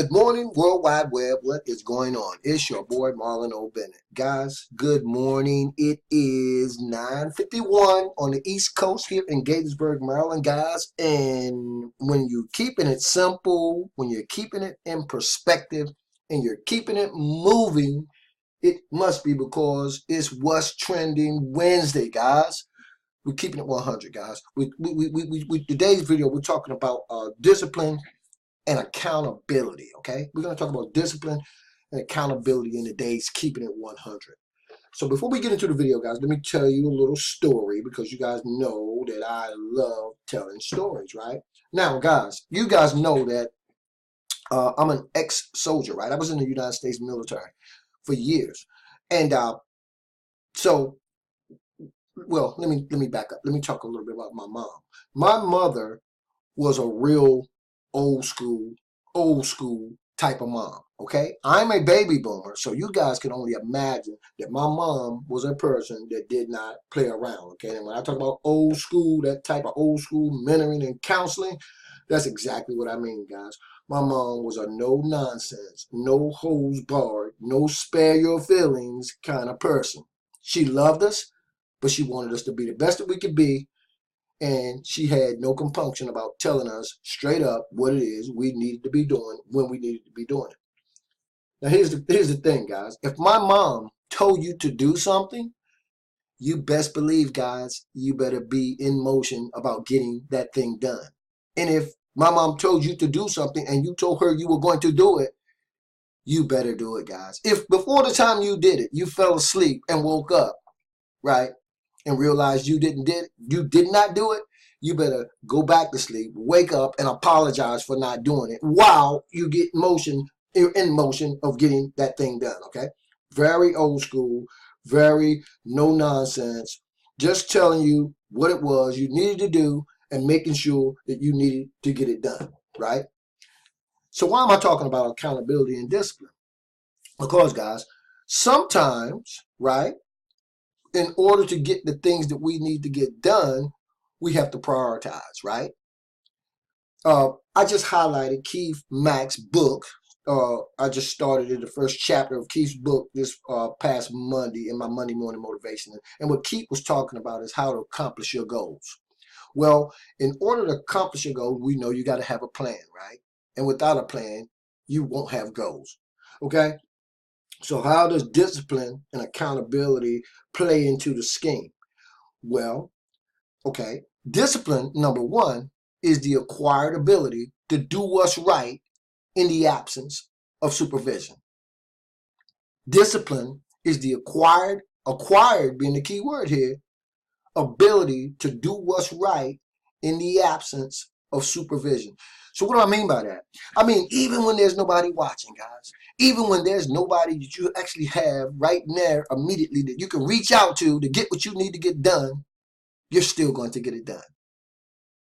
Good morning, World Wide Web. What is going on? It's your boy, Marlon O Bennett. Guys, good morning. It is 9:51 on the East Coast here in Gaithersburg, Maryland, guys. And when you're keeping it simple, when you're keeping it in perspective, and you're keeping it moving, it must be because it's What's Trending Wednesday, guys. We're keeping it 100, guys. Today's video, we're talking about discipline and accountability, okay? We're going to talk about discipline and accountability in today's Keeping It 100. So before we get into the video, guys, let me tell you a little story because you guys know that I love telling stories, right? Now, guys, you guys know that I'm an ex-soldier, right? I was in the United States military for years. And well, let me back up. Let me talk a little bit about my mom. My mother was a real old school type of mom, okay? I'm a baby boomer, so you guys can only imagine that my mom was a person that did not play around, okay? And when I talk about old school, that type of old school mentoring and counseling, that's exactly what I mean, guys. My mom was a no nonsense, no holds barred, no spare your feelings kind of person. She loved us, but she wanted us to be the best that we could be. And she had no compunction about telling us straight up what it is we needed to be doing when we needed to be doing it. Now, here's the thing, guys. If my mom told you to do something, you best believe, guys, you better be in motion about getting that thing done. And if my mom told you to do something and you told her you were going to do it, you better do it, guys. If before the time you did it, you fell asleep and woke up, right, and realize you did not do it, you better go back to sleep, wake up, and apologize for not doing it while you get in motion of getting that thing done, okay? Very old school, very no nonsense, just telling you what it was you needed to do and making sure that you needed to get it done, right? So why am I talking about accountability and discipline? Because, guys, sometimes, right, in order to get the things that we need to get done, we have to prioritize, right? I just highlighted Keith Mack's book. I just started in the first chapter of Keith's book this past Monday in my Monday morning motivation. And what Keith was talking about is how to accomplish your goals. Well, in order to accomplish your goals, we know you got to have a plan, right? And without a plan, you won't have goals, okay? So how does discipline and accountability play into the scheme? Well, okay, discipline, number one, is the acquired ability to do what's right in the absence of supervision. Discipline is the acquired being the key word here, ability to do what's right in the absence of supervision. So what do I mean by that? I mean, even when there's nobody watching, guys, even when there's nobody that you actually have right there immediately that you can reach out to get what you need to get done, you're still going to get it done.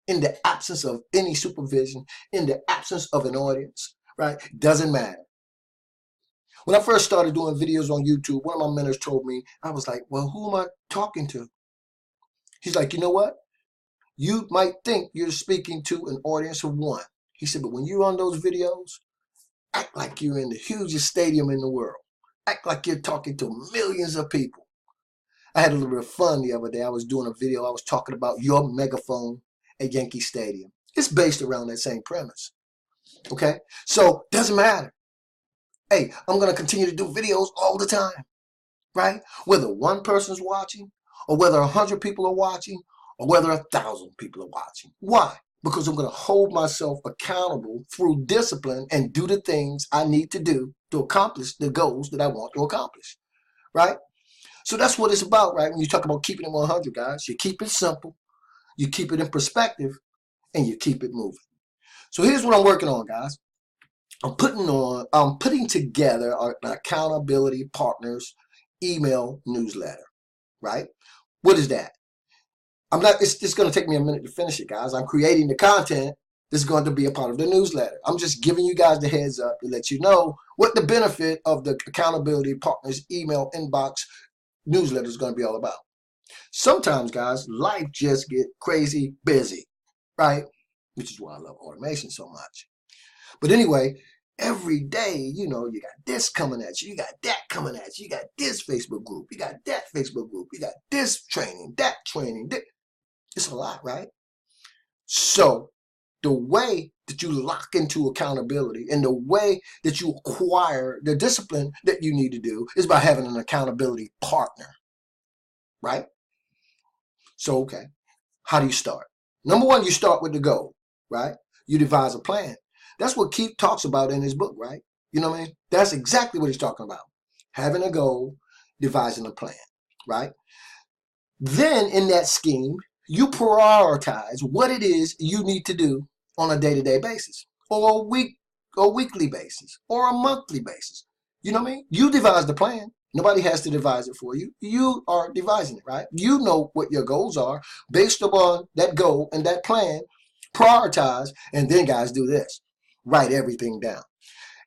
In the absence of any supervision, in the absence of an audience, right? Doesn't matter. When I first started doing videos on YouTube, one of my mentors told me, I was like, well, who am I talking to? He's like, you know what? You might think you're speaking to an audience of one. He said, but when you're on those videos, act like you're in the hugest stadium in the world. Act like you're talking to millions of people. I had a little bit of fun the other day. I was doing a video. I was talking about your megaphone at Yankee Stadium. It's based around that same premise. Okay? So, doesn't matter. Hey, I'm going to continue to do videos all the time. Right? Whether one person's watching, or whether 100 people are watching, or whether 1,000 people are watching. Why? Because I'm going to hold myself accountable through discipline and do the things I need to do to accomplish the goals that I want to accomplish. Right? So that's what it's about, right? When you talk about keeping it 100, guys, you keep it simple, you keep it in perspective, and you keep it moving. So here's what I'm working on, guys. I'm putting together an accountability partners email newsletter, right? What is that? It's going to take me a minute to finish it, guys. I'm creating the content that's going to be a part of the newsletter. I'm just giving you guys the heads up to let you know what the benefit of the accountability partners email inbox newsletter is going to be all about. Sometimes, guys, life just get crazy busy, right? Which is why I love automation so much. But anyway, every day, you know, you got this coming at you, you got that coming at you, you got this Facebook group, you got that Facebook group, you got this training, that training. It's a lot, right? So the way that you lock into accountability and the way that you acquire the discipline that you need to do is by having an accountability partner, right? So, okay, how do you start? Number one, you start with the goal, right? You devise a plan. That's what Keith talks about in his book, right? You know what I mean? That's exactly what he's talking about. Having a goal, devising a plan, right? Then in that scheme, you prioritize what it is you need to do on a day-to-day basis or a weekly basis or a monthly basis. You know what I mean? You devise the plan. Nobody has to devise it for you. You are devising it, right? You know what your goals are based upon that goal and that plan. Prioritize, and then guys, do this. Write everything down.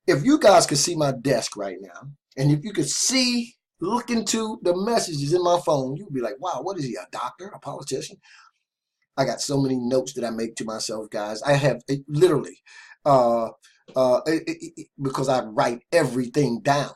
If you guys could see my desk right now, and if you could see, look into the messages in my phone, you'd be like, wow, what is he, a doctor, a politician? I got so many notes that I make to myself, guys. I have literally, because I write everything down,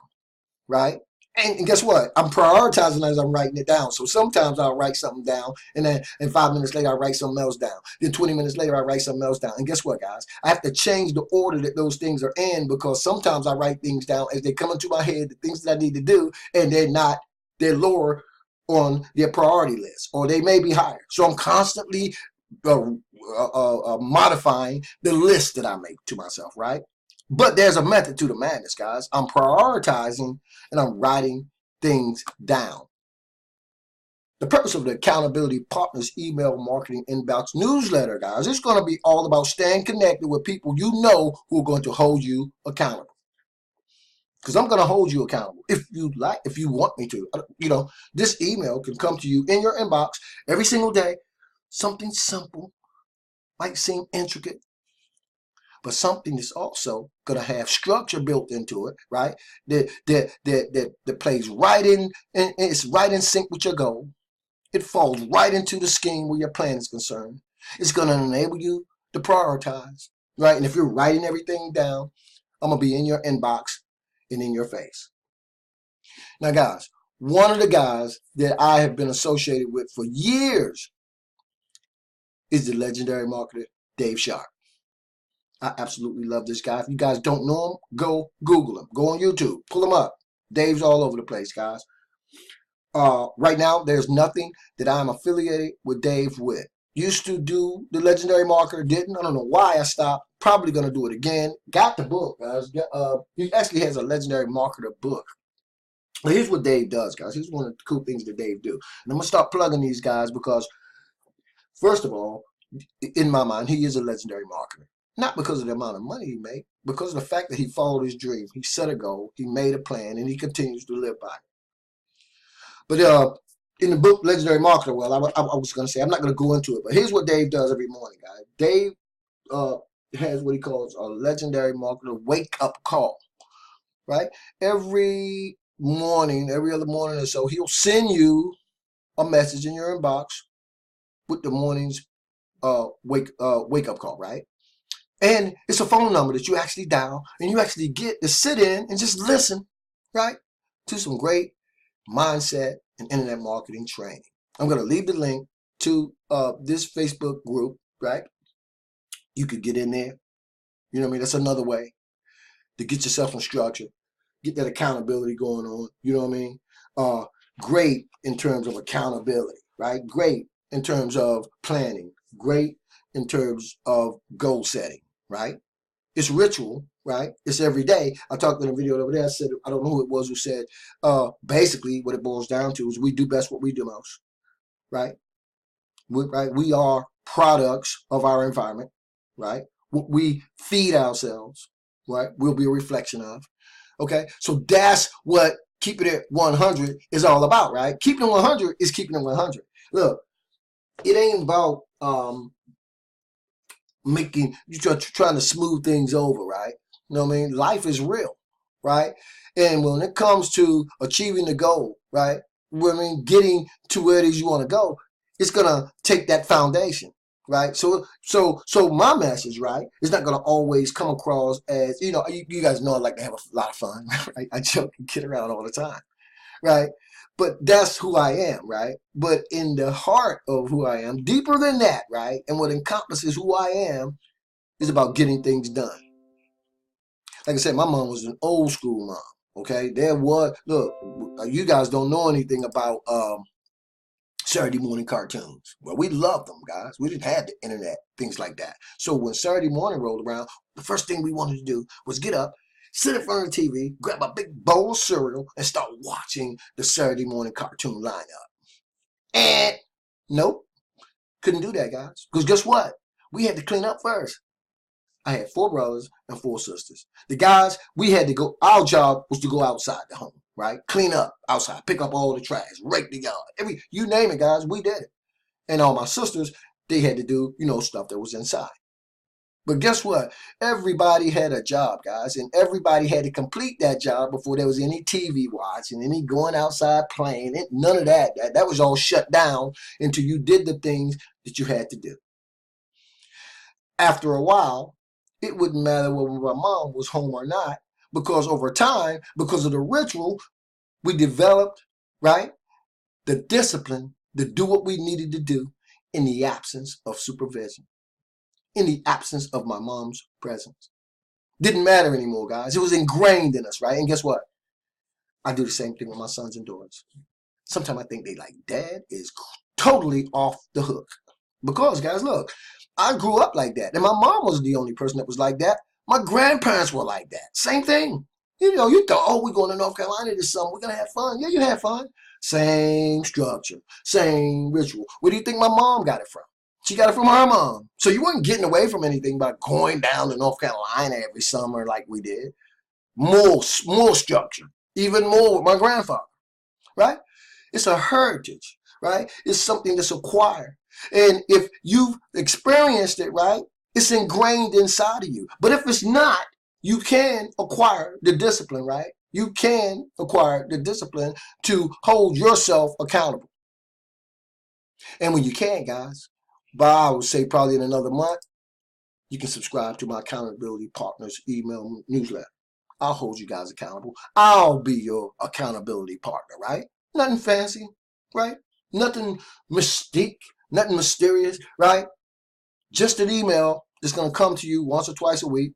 right? And guess what? I'm prioritizing as I'm writing it down. So sometimes I'll write something down, and then 5 minutes later, I write something else down. Then 20 minutes later, I write something else down. And guess what, guys? I have to change the order that those things are in, because sometimes I write things down as they come into my head, the things that I need to do, and they're lower on their priority list, or they may be higher. So I'm constantly modifying the list that I make to myself, right? But there's a method to the madness, guys. I'm prioritizing and I'm writing things down. The purpose of the Accountability Partners email marketing inbox newsletter, guys, it's going to be all about staying connected with people you know who are going to hold you accountable. Because I'm going to hold you accountable if you like, if you want me to. You know, this email can come to you in your inbox every single day. Something simple, might seem intricate, but something that's also going to have structure built into it, right? That plays right in, and it's right in sync with your goal. It falls right into the scheme where your plan is concerned. It's going to enable you to prioritize, right? And if you're writing everything down, I'm going to be in your inbox and in your face. Now, guys, one of the guys that I have been associated with for years is the legendary marketer, Dave Sharp. I absolutely love this guy. If you guys don't know him, go Google him. Go on YouTube. Pull him up. Dave's all over the place, guys. Right now, there's nothing that I'm affiliated with Dave with. Used to do the legendary marketer, didn't. I don't know why I stopped. Probably going to do it again. Got the book, guys. He actually has a legendary marketer book. But here's what Dave does, guys. Here's one of the cool things that Dave do. And I'm going to start plugging these guys because, first of all, in my mind, he is a legendary marketer. Not because of the amount of money he made, because of the fact that he followed his dream. He set a goal, he made a plan, and he continues to live by it. But in the book, Legendary Marketer, well, I was going to say, I'm not going to go into it, but here's what Dave does every morning, guys. Dave has what he calls a legendary marketer wake-up call, right? Every morning, every other morning or so, he'll send you a message in your inbox with the morning's wake-up call, right? And it's a phone number that you actually dial and you actually get to sit in and just listen, right, to some great mindset and internet marketing training. I'm going to leave the link to this Facebook group, right? You could get in there. You know what I mean? That's another way to get yourself some structure, get that accountability going on. You know what I mean? Great in terms of accountability, right? Great in terms of planning. Great in terms of goal setting. Right? It's ritual, right? It's every day. I talked in a video over there. I said, I don't know who it was who said, basically what it boils down to is we do best what we do most, right? We are products of our environment, right? What we feed ourselves, right? We'll be a reflection of, okay? So that's what keeping it 100 is all about, right? Keeping it 100 is keeping it 100. Look, it ain't about, trying to smooth things over, right? You know what I mean? Life is real, right? And when it comes to achieving the goal, right? I mean, getting to where it is you want to go, it's going to take that foundation, right? So my message, right, is not going to always come across as, you guys know I like to have a lot of fun, right? I joke and kid around all the time, right? But that's who I am, right? But in the heart of who I am, deeper than that, right, and what encompasses who I am is about getting things done. Like I said, my mom was an old school mom. Okay, look, you guys don't know anything about Saturday morning cartoons. Well, we loved them, guys. We didn't have the internet, things like that. So when Saturday morning rolled around, the first thing we wanted to do was get up, sit in front of the TV, grab a big bowl of cereal, and start watching the Saturday morning cartoon lineup. And nope, couldn't do that, guys. Because guess what? We had to clean up first. I had 4 brothers and 4 sisters. The guys, we had to go, our job was to go outside the home, right? Clean up outside, pick up all the trash, rake the yard. You name it, guys, we did it. And all my sisters, they had to do, stuff that was inside. But guess what? Everybody had a job, guys, and everybody had to complete that job before there was any TV watching, any going outside playing. None of that. That was all shut down until you did the things that you had to do. After a while, it wouldn't matter whether my mom was home or not, because over time, because of the ritual, we developed, right, the discipline to do what we needed to do in the absence of supervision, in the absence of my mom's presence. Didn't matter anymore, guys. It was ingrained in us, right? And guess what? I do the same thing with my sons and daughters. Sometimes I think they like, Dad is totally off the hook. Because, guys, look, I grew up like that. And my mom wasn't the only person that was like that. My grandparents were like that. Same thing. You thought, oh, we're going to North Carolina this summer. We're going to have fun. Yeah, you had fun. Same structure. Same ritual. Where do you think my mom got it from? She got it from her mom. So you weren't getting away from anything by going down to North Carolina every summer like we did. More structure. Even more with my grandfather. Right? It's a heritage. Right? It's something that's acquired. And if you've experienced it, right, it's ingrained inside of you. But if it's not, you can acquire the discipline, right? You can acquire the discipline to hold yourself accountable. And when you can, guys, I would say probably in another month, you can subscribe to my Accountability Partners email newsletter. I'll hold you guys accountable. I'll be your accountability partner, right? Nothing fancy, right? Nothing mystique. Nothing mysterious, right? Just an email that's going to come to you once or twice a week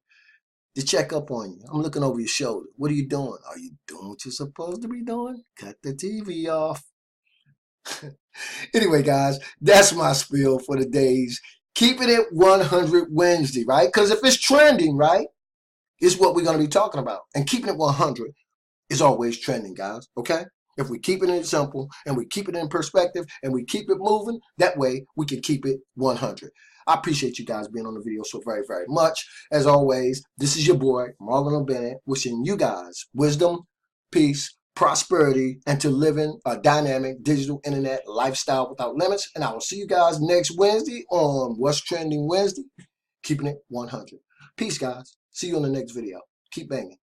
to check up on you. I'm looking over your shoulder. What are you doing? Are you doing what you're supposed to be doing? Cut the TV off. Anyway, guys, that's my spiel for the days. Keeping it 100 Wednesday, right? Because if it's trending, right, it's what we're going to be talking about. And keeping it 100 is always trending, guys, okay? If we keep it simple and we keep it in perspective and we keep it moving, that way we can keep it 100. I appreciate you guys being on the video so very, very much. As always, this is your boy, Marlon O Bennett, wishing you guys wisdom, peace, prosperity, and to living a dynamic digital internet lifestyle without limits. And I will see you guys next Wednesday on What's Trending Wednesday, keeping it 100. Peace, guys. See you on the next video. Keep banging.